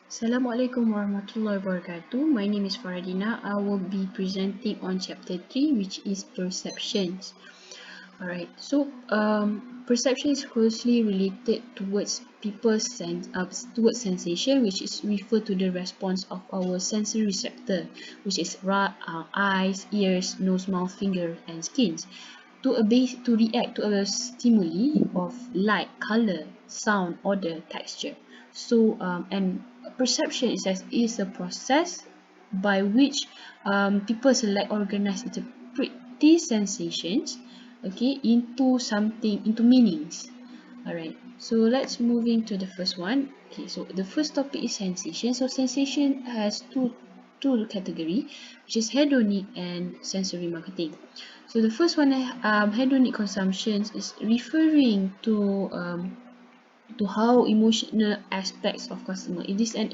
Assalamualaikum warahmatullahi wabarakatuh. My name is Faradina. I will be presenting on chapter 3, which is perceptions. Alright, so perception is closely related towards towards sensation, which is referred to the response of our sensory receptor, which is eyes, ears, nose, mouth, finger, and skin, to react to a stimuli of light, color, sound, odor, texture. So and perception is a process by which people select, organize, interpret these sensations, okay, into meanings. All right, so let's move into the first one. Okay, so the first topic is sensation. So sensation has two category, which is hedonic and sensory marketing. So the first one, hedonic consumption, is referring to how emotional aspects of customer. It is a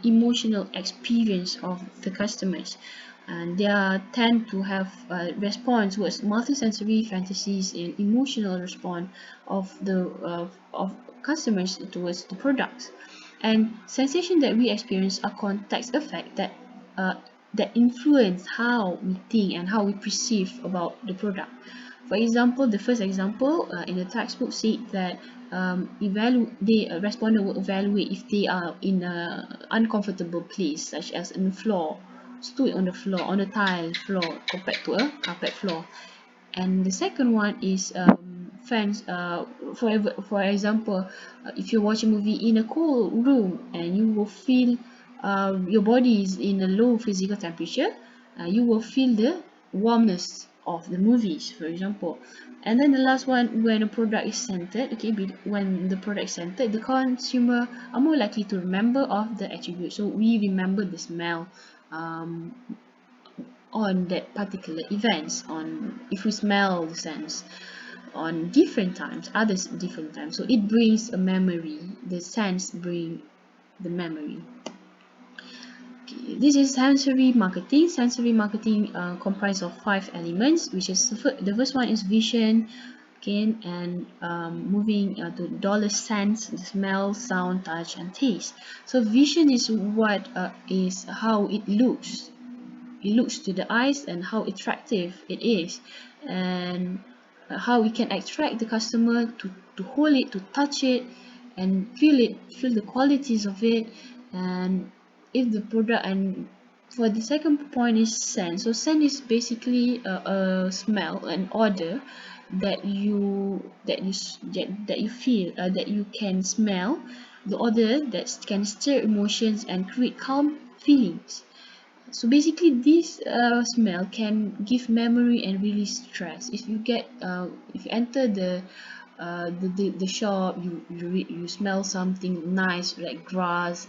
emotional experience of the customers, and they tend to have response towards multisensory fantasies and emotional response of customers towards the products. And sensation that we experience are context effect uh, that influence how we think and how we perceive about the product. For example, the first example in the textbook said that the respondent will evaluate if they are in an uncomfortable place, such as on the floor, stood on the floor, on a tile floor, compared to a carpet floor. And the second one is fans. For example, if you watch a movie in a cold room and you will feel your body is in a low physical temperature, you will feel the warmness of the movies, for example. And then the last one, when a product is scented, okay, when the product is scented, the consumer are more likely to remember of the attribute. So we remember the smell um, on that particular events, on if we smell the scents on different times, others different times, so it brings a memory. The scents bring the memory. Okay, this is sensory marketing. Sensory marketing comprised of 5 elements, which is the first one is vision, okay, and moving to dollar sense, smell, sound, touch, and taste. So vision is what is how it looks to the eyes and how attractive it is, and how we can attract the customer to hold it, to touch it, and feel the qualities of it. And if the product, and for the second point is scent. So scent is basically a smell, an odor that you feel, that you can smell, the odor that can stir emotions and create calm feelings. So basically, this smell can give memory and release stress. If you enter the shop, you smell something nice like grass,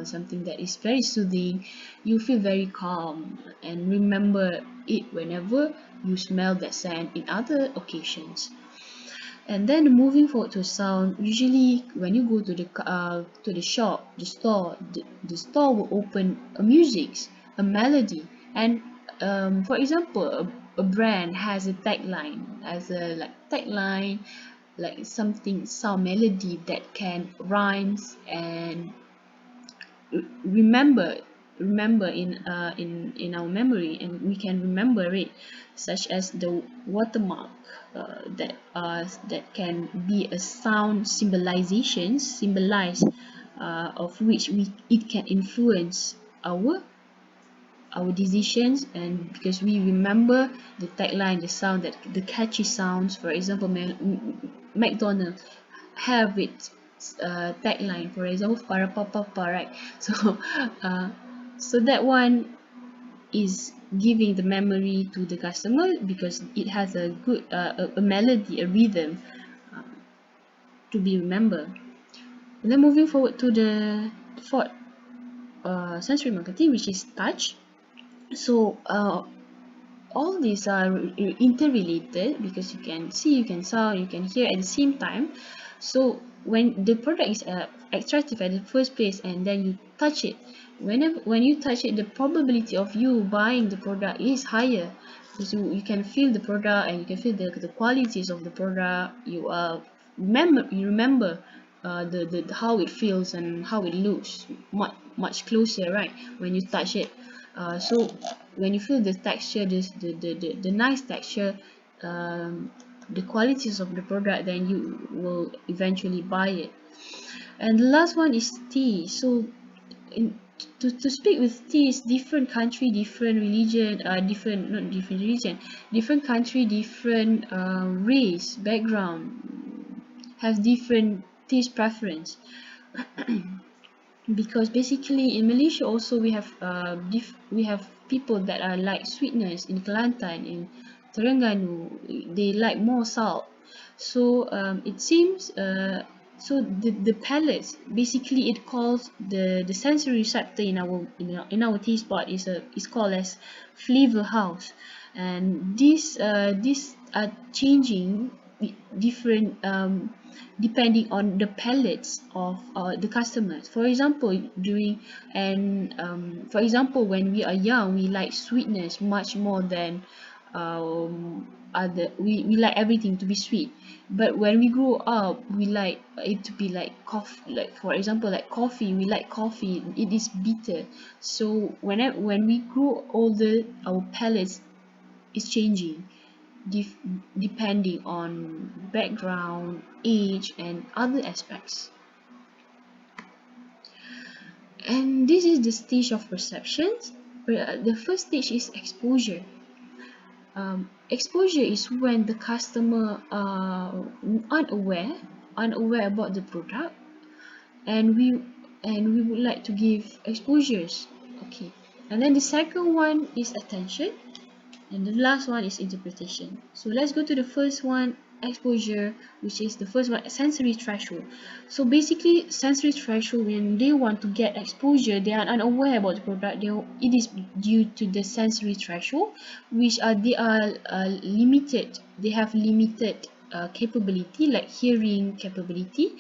something that is very soothing. You feel very calm and remember it whenever you smell that scent in other occasions. And then moving forward to sound, usually when you go to the shop, the store will open a music, a melody. And for example, a brand has a tagline, as a like tagline, like something sound melody that can rhymes and remember in our memory, and we can remember it, such as the watermark, that can be a sound symbolize, of which we it can influence our decisions. And because we remember the tagline, the sound, that the catchy sounds. For example, McDonald's have its tagline, for example, para papa, right? So uh, so that one is giving the memory to the customer because it has a good a melody, a rhythm, uh, to be remembered. And then moving forward to the fourth sensory marketing, which is touch. So all these are interrelated, because you can see, you can sound, you can hear at the same time. So when the product is attractive at the first place, and then you touch it, when you touch it, the probability of you buying the product is higher, because you can feel the product, and you can feel the qualities of the product. You remember how it feels and how it looks much closer, right, when you touch it. So when you feel the texture, the nice texture, the qualities of the product, then you will eventually buy it. And the last one is tea. So in, to speak with tea is different country, different religion, different not different religion, different country, different race background, have different taste preference. Because basically in Malaysia also we have people that are like sweetness in Kelantan, in Terengganu, they like more salt. So it seems so the palates, basically it calls the sensory receptor in our taste bud is called as flavor house. And these are changing different depending on the palates of the customers. For example, for example, when we are young, we like sweetness much more than we like everything to be sweet. But when we grow up, we like it to be like coffee. Like for example, like coffee, we like coffee, it is bitter. So when we grow older, our palates is changing, def- depending on background, age, and other aspects. And this is the stage of perceptions. The first stage is exposure. Exposure is when the customer are unaware about the product, and we would like to give exposures. Okay, and then the second one is attention. And the last one is interpretation. So let's go to the first one, exposure, which is the first one, sensory threshold. So basically, sensory threshold, when they want to get exposure, they are unaware about the product. It is due to the sensory threshold, which they are limited. They have limited capability, like hearing capability,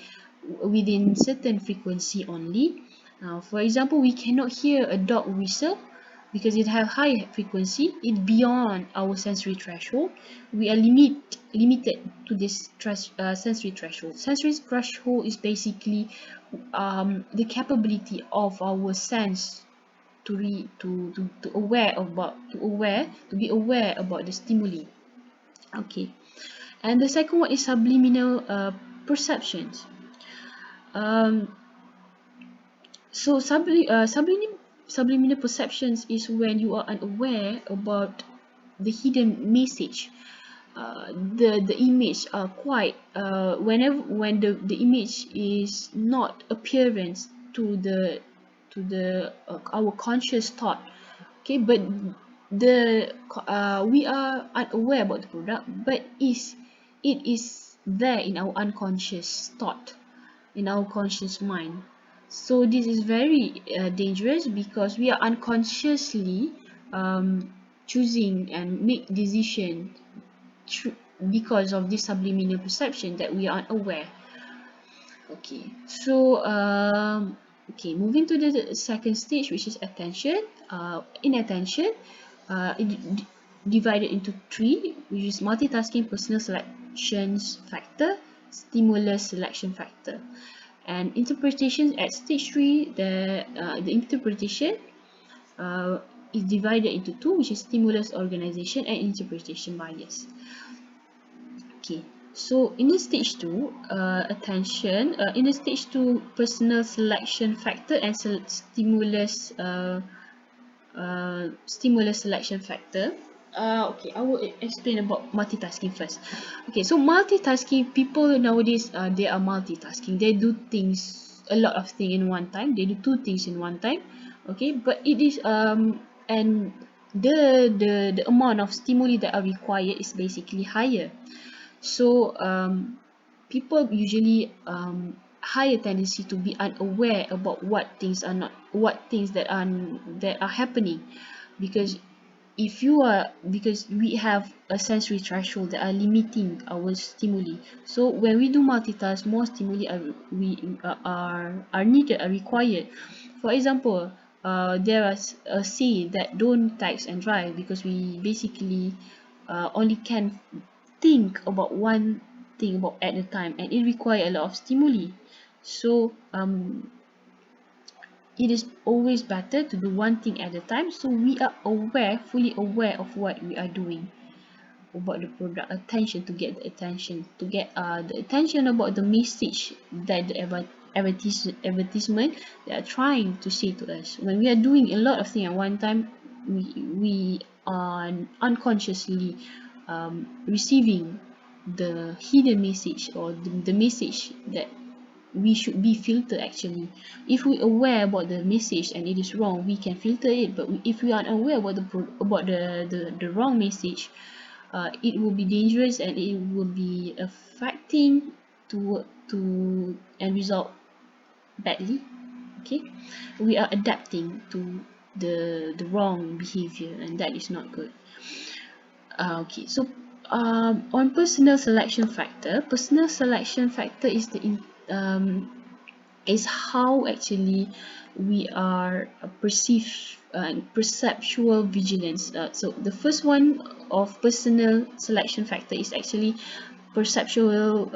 within certain frequency only. For example, we cannot hear a dog whistle because it have high frequency. It beyond our sensory threshold. We are limited to this sensory threshold. Sensory threshold is basically the capability of our sense to be aware about the stimuli. Okay, and the second one is subliminal perceptions. um, So subliminal perceptions is when you are unaware about the hidden message. The image are quite when the image is not appearance to the our conscious thought. Okay, but we are unaware about the product, but it is there in our unconscious thought, in our conscious mind. So this is very dangerous because we are unconsciously choosing and make decision because of this subliminal perception that we are unaware. Okay, so moving to the second stage, which is attention. In attention, divided into three, which is multitasking, personal selections factor, stimulus selection factor. And interpretation at stage 3, the interpretation is divided into two, which is stimulus organization and interpretation bias. Okay, so in the stage 2, attention, in the stage 2, personal selection factor and stimulus selection factor. Okay, I will explain about multitasking first. Okay, so multitasking, people nowadays, they are multitasking. They do a lot of things in one time. They do two things in one time. Okay, but it is and the amount of stimuli that are required is basically higher. So people usually higher tendency to be unaware about what things that are happening, because because we have a sensory threshold that are limiting our stimuli. So when we do multitask, more stimuli are needed, are required. For example, there is a say that don't text and drive, because we basically only can think about one thing about at a time, and it requires a lot of stimuli. So it is always better to do one thing at a time, so we are fully aware of what we are doing about the product, attention, to get the attention, to get the attention about the message that the advertisement they are trying to say to us. When we are doing a lot of things at one time, we are unconsciously receiving the hidden message, or the message that we should be filtered. Actually, if we aware about the message and it is wrong, we can filter it. But if we are unaware about the wrong message, it will be dangerous, and it will be affecting to and result badly. Okay, we are adapting to the wrong behavior, and that is not good. Okay, so on personal selection factor is is how actually we are perceptual vigilance. So the first one of personal selection factor is actually perceptual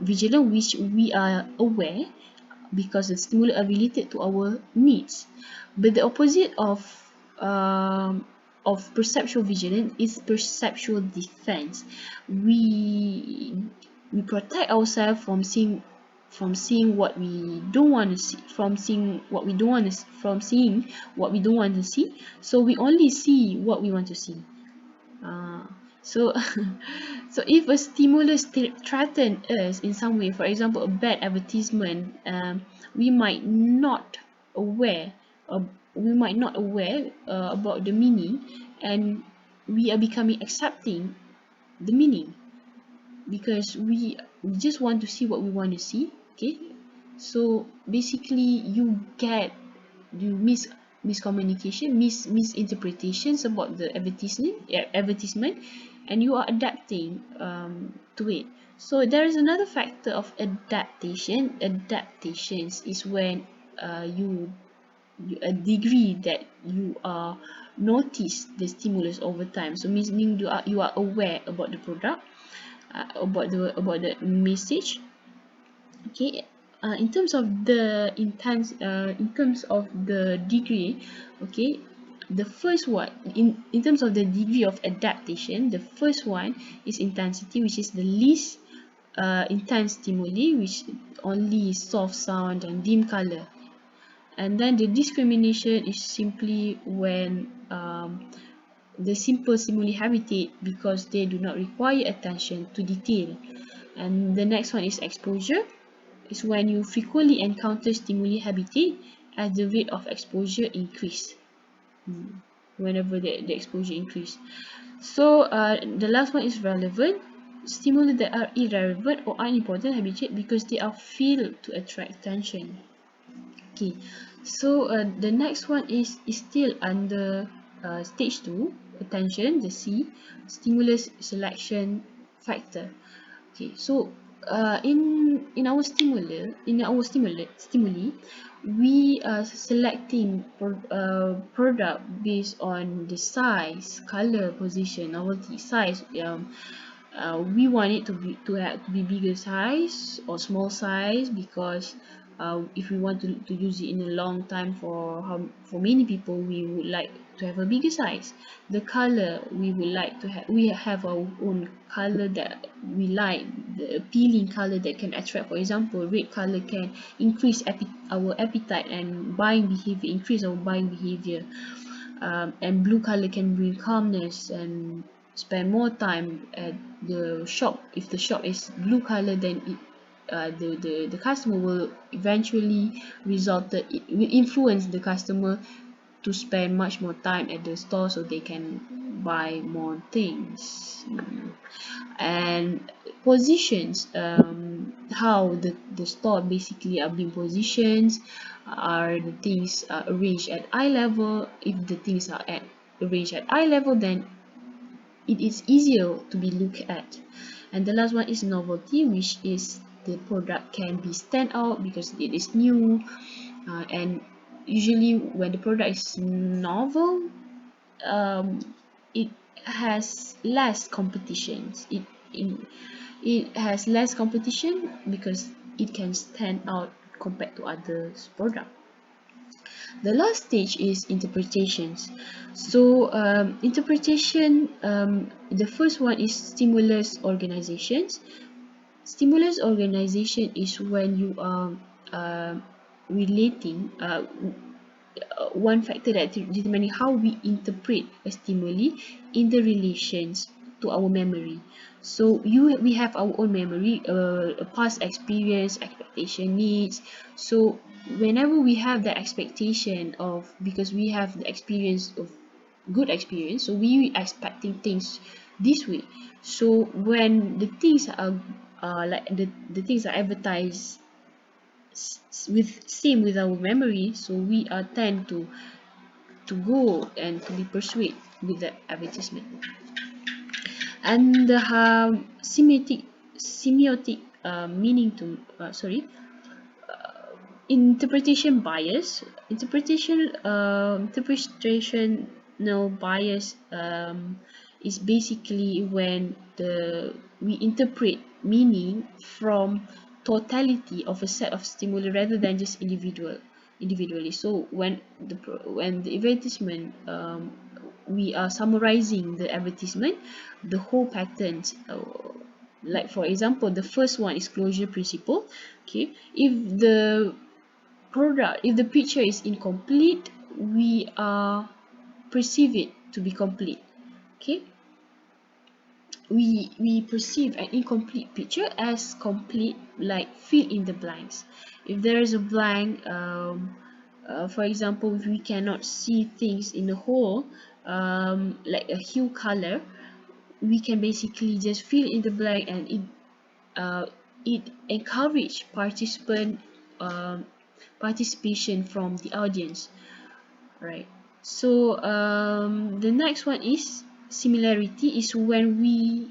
vigilance, which we are aware because the stimuli are related to our needs. But the opposite of perceptual vigilance is perceptual defense. We protect ourselves from seeing what we don't want to see, from seeing what we don't want to, from seeing what we don't want to see. So we only see what we want to see. So so if a stimulus threaten us in some way, for example a bad advertisement, we might not aware uh, about the meaning, and we are becoming accepting the meaning, because we just want to see what we want to see. Okay, so basically you get you miscommunication, misinterpretations about the advertisement, and you are adapting to it. So there is another factor of adaptations is when a degree that you are notice the stimulus over time. So meaning you are aware about the product, about the message. Okay, in terms of the in terms of the degree. Okay, the first one, in terms of the degree of adaptation, the first one is intensity, which is the least intense stimuli, which only soft sound and dim color. And then the discrimination is simply when the simple stimuli habitat, because they do not require attention to detail. And the next one is exposure, is when you frequently encounter stimuli habitat as the rate of exposure increase. Whenever the exposure increase. So the last one is relevant, stimuli that are irrelevant or unimportant habitat because they are failed to attract attention. Okay, so the next one is still under stage 2, attention, the C, stimulus selection factor. Okay, so in our stimuli, we are selecting product based on the size, color, position, novelty, size. We want it to be bigger size or small size, because if we want to use it in a long time, for many people, we would like to have a bigger size. The color, we have our own color that we like, the appealing color that can attract. For example, red color can increase our appetite and buying behavior, increase our buying behavior. And blue color can bring calmness and spend more time at the shop. If the shop is blue color, then the customer will eventually it will influence the customer to spend much more time at the store, so they can buy more things. And positions, how the store basically are being positioned, are the things arranged at eye level. If the things are arranged at eye level, then it is easier to be looked at. And the last one is novelty, which is the product can be stand out because it is new, and usually when the product is novel, it has less competitions. It has less competition because it can stand out compared to other product. The last stage is interpretations. So interpretation, the first one is stimulus organizations. Stimulus organization is when you are relating one factor that determining how we interpret a stimuli in the relations to our memory. So we have our own memory, a past experience, expectation, needs. So whenever we have that expectation of, because we have the experience of good experience, so we expecting things this way. So when the things are like the things are advertised with same with our memory, so we are tend to go and to be persuaded with the advertisement. And the semiotic meaning to interpretation bias. Interpretational bias is basically when we interpret meaning from totality of a set of stimuli rather than just individually. So when the advertisement, we are summarizing the advertisement, the whole patterns, like for example, the first one is closure principle. Okay, if the picture is incomplete, we perceive it to be complete. Okay, we perceive an incomplete picture as complete, like fill in the blanks. If there is a blank, for example, if we cannot see things in the whole, like a hue color, we can basically just fill in the blank, and it encourage participation from the audience, right? So the next one is similarity, is when we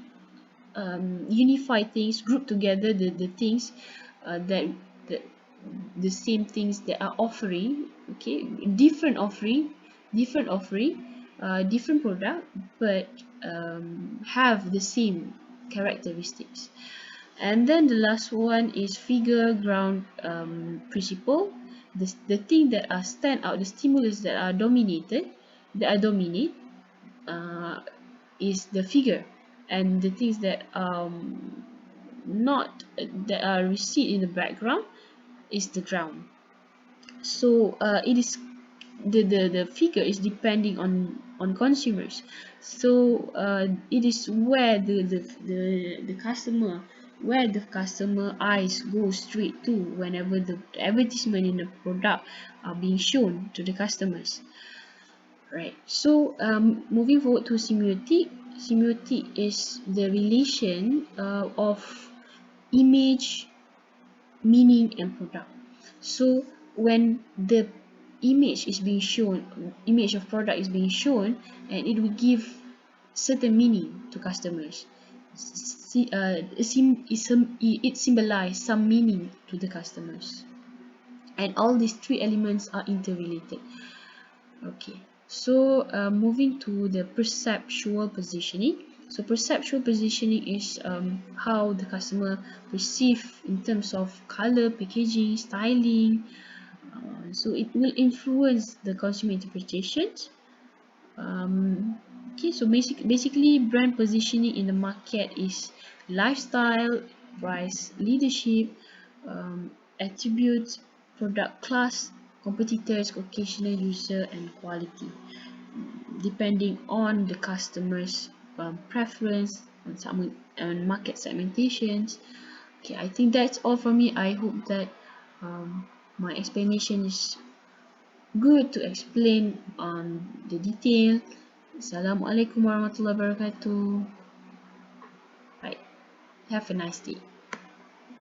unify things, group together the things that the same things that are offering, okay, different product, but have the same characteristics. And then the last one is figure ground principle. The thing that are stand out, the stimulus that are dominate uh, is the figure, and the things that not that are recede in the background is the ground. So it is the figure is depending on consumers. So it is where the customer, where the customer eyes go straight to whenever the advertisement in the product are being shown to the customers, right? So moving forward to semiotic. Semiotic is the relation of image, meaning, and product. So when the image of product is being shown, and it will give certain meaning to customers. It symbolizes some meaning to the customers, and all these three elements are interrelated. Okay, so moving to the perceptual positioning. So perceptual positioning is how the customer perceive in terms of color, packaging, styling. So it will influence the consumer interpretations. Okay, so basically brand positioning in the market is lifestyle, price leadership, attributes, product class, competitors, occasional user, and quality, depending on the customer's preference and market segmentations. Okay, I think that's all for me. I hope that my explanation is good to explain on the detail. Assalamualaikum warahmatullahi wabarakatuh. Right. Have a nice day.